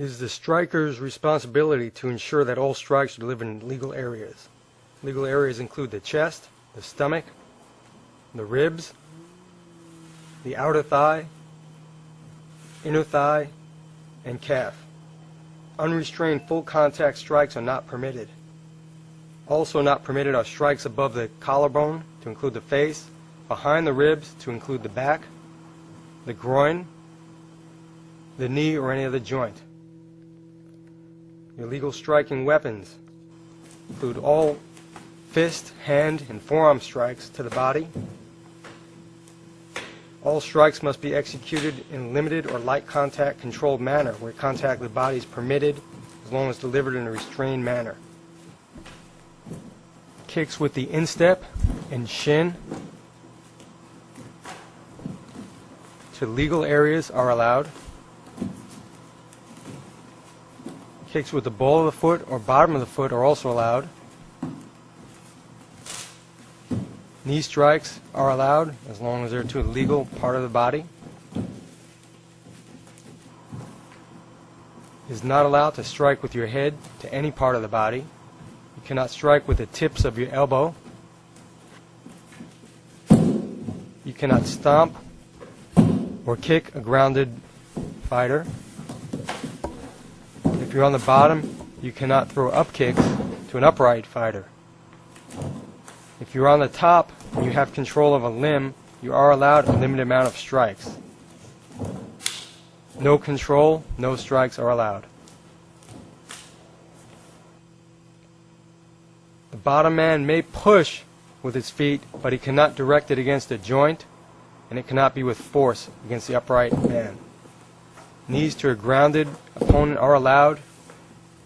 It is the striker's responsibility to ensure that all strikes are delivered in legal areas. Legal areas include the chest, the stomach, the ribs, the outer thigh, inner thigh, and calf. Unrestrained full contact strikes are not permitted. Also not permitted are strikes above the collarbone to include the face, behind the ribs to include the back, the groin, the knee, or any other joint. Illegal striking weapons include all fist, hand, and forearm strikes to the body. All strikes must be executed in limited or light contact controlled manner where contact with the body is permitted as long as delivered in a restrained manner. Kicks with the instep and shin to legal areas are allowed. Kicks with the ball of the foot or bottom of the foot are also allowed. Knee strikes are allowed as long as they're to a legal part of the body. It is not allowed to strike with your head to any part of the body. You cannot strike with the tips of your elbow. You cannot stomp or kick a grounded fighter. If you're on the bottom, you cannot throw up kicks to an upright fighter. If you're on the top and you have control of a limb, you are allowed a limited amount of strikes. No control, no strikes are allowed. The bottom man may push with his feet, but he cannot direct it against a joint, and it cannot be with force against the upright man. Knees to a grounded opponent are allowed.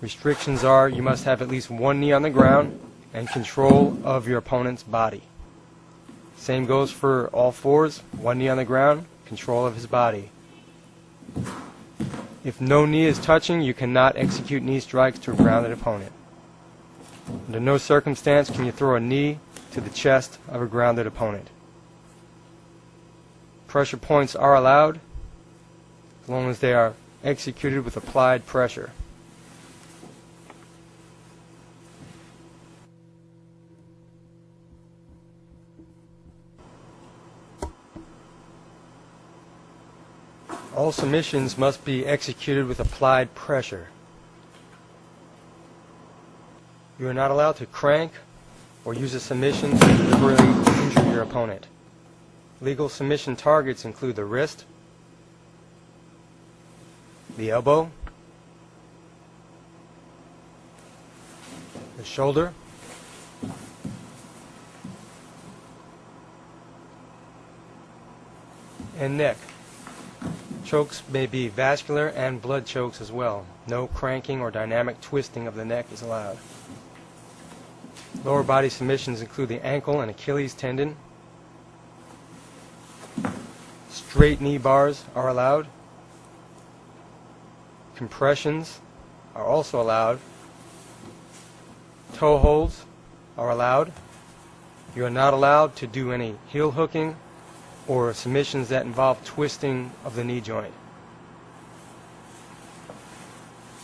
Restrictions are you must have at least one knee on the ground and control of your opponent's body. Same goes for all fours, one knee on the ground, control of his body. If no knee is touching, you cannot execute knee strikes to a grounded opponent. Under no circumstance can you throw a knee to the chest of a grounded opponent. Pressure points are allowed as long as they are executed with applied pressure. All submissions must be executed with applied pressure. You are not allowed to crank or use a submission to deliberately injure your opponent. Legal submission targets include the wrist, the elbow, the shoulder, and neck. Chokes may be vascular and blood chokes as well. No cranking or dynamic twisting of the neck is allowed. Lower body submissions include the ankle and Achilles tendon. Straight knee bars are allowed. Compressions are also allowed. Toe holds are allowed. You are not allowed to do any heel hooking or submissions that involve twisting of the knee joint.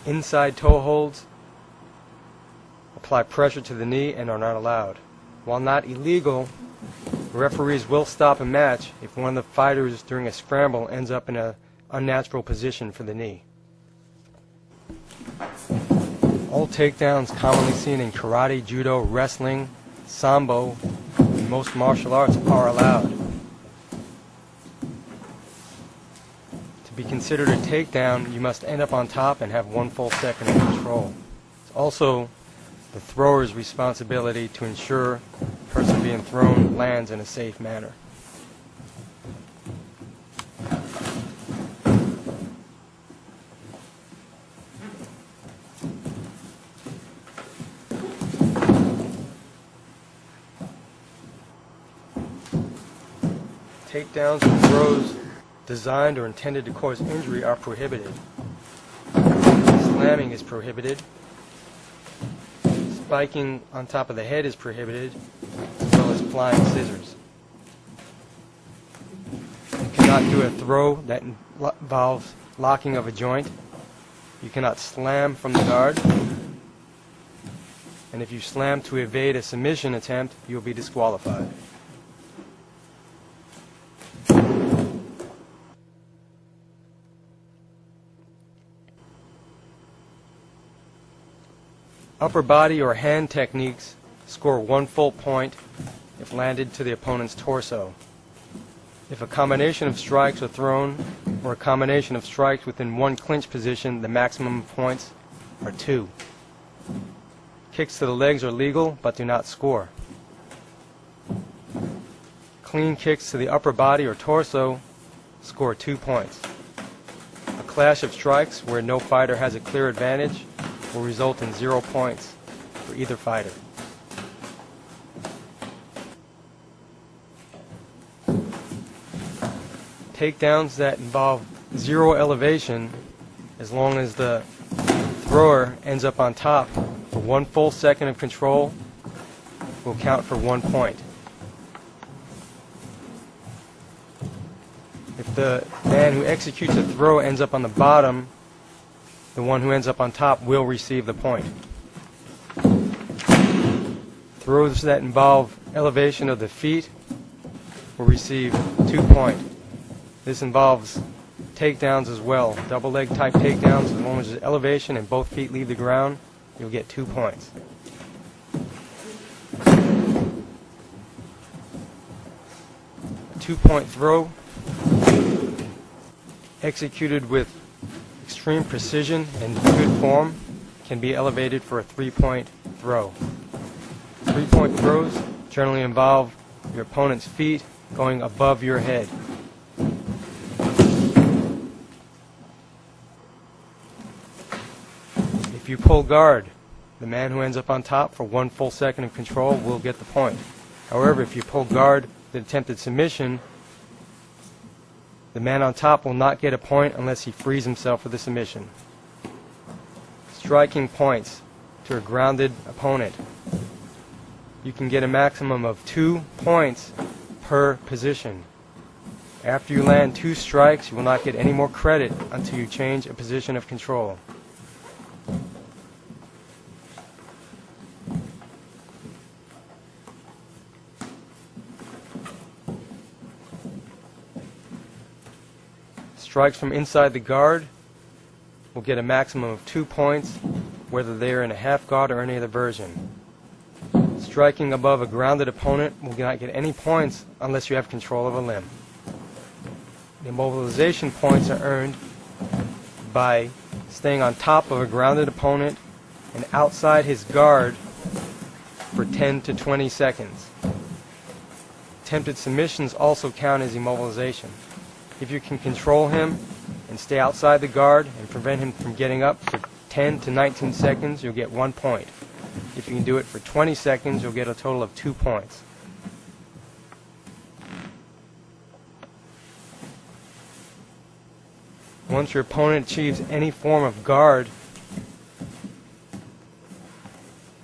Inside toe holds apply pressure to the knee and are not allowed. While not illegal, referees will stop a match if one of the fighters during a scramble ends up in an unnatural position for the knee. All takedowns commonly seen in karate, judo, wrestling, sambo, and most martial arts are allowed. To be considered a takedown, you must end up on top and have 1 full second of control. It's also the thrower's responsibility to ensure the person being thrown lands in a safe manner. Takedowns and throws designed or intended to cause injury are prohibited. Slamming is prohibited. Spiking on top of the head is prohibited, as well as flying scissors. You cannot do a throw that involves locking of a joint. You cannot slam from the guard. And if you slam to evade a submission attempt, you will be disqualified. Upper body or hand techniques score 1 full point if landed to the opponent's torso. If a combination of strikes are thrown, or a combination of strikes within one clinch position, the maximum points are 2. Kicks to the legs are legal, but do not score. Clean kicks to the upper body or torso score 2 points. A clash of strikes where no fighter has a clear advantage will result in 0 points for either fighter. Takedowns that involve 0 elevation, as long as the thrower ends up on top for 1 full second of control, will count for 1 point. If the man who executes a throw ends up on the bottom, the one who ends up on top will receive the point. Throws that involve elevation of the feet will receive 2 points. This involves takedowns as well. Double leg type takedowns, as long as there's elevation and both feet leave the ground, you'll get 2 points. A 2-point throw executed with extreme precision and good form can be elevated for a 3-point throw. 3-point throws generally involve your opponent's feet going above your head. If you pull guard, the man who ends up on top for 1 full second of control will get the point. However, if you pull guard the attempted submission, the man on top will not get a point unless he frees himself for the submission. Striking points to a grounded opponent. You can get a maximum of 2 points per position. After you land 2 strikes, you will not get any more credit until you change a position of control. Strikes from inside the guard will get a maximum of 2 points, whether they are in a half guard or any other version. Striking above a grounded opponent will not get any points unless you have control of a limb. The immobilization points are earned by staying on top of a grounded opponent and outside his guard for 10 to 20 seconds. Attempted submissions also count as immobilization. If you can control him and stay outside the guard and prevent him from getting up for 10 to 19 seconds, you'll get 1 point. If you can do it for 20 seconds, you'll get a total of 2 points. Once your opponent achieves any form of guard,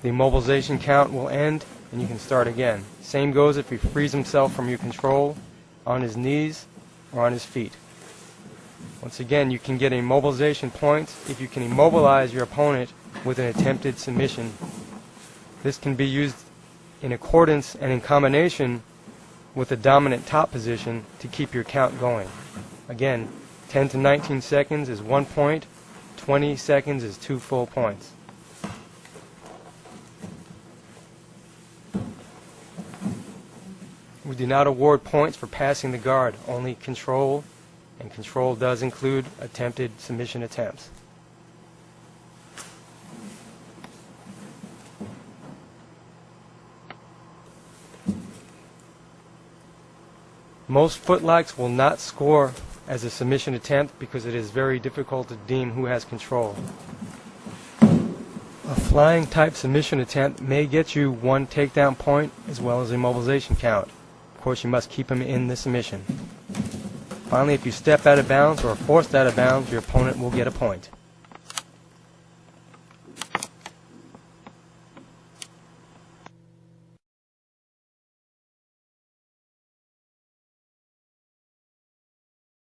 the immobilization count will end and you can start again. Same goes if he frees himself from your control on his knees or on his feet. Once again, you can get immobilization points if you can immobilize your opponent with an attempted submission. This can be used in accordance and in combination with the dominant top position to keep your count going. Again, 10 to 19 seconds is 1 point, 20 seconds is 2 full points. We do not award points for passing the guard, only control, and control does include attempted submission attempts. Most footlocks will not score as a submission attempt because it is very difficult to deem who has control. A flying type submission attempt may get you 1 takedown point as well as a immobilization count. Of course, you must keep him in the submission. Finally, if you step out of bounds or are forced out of bounds, your opponent will get a point.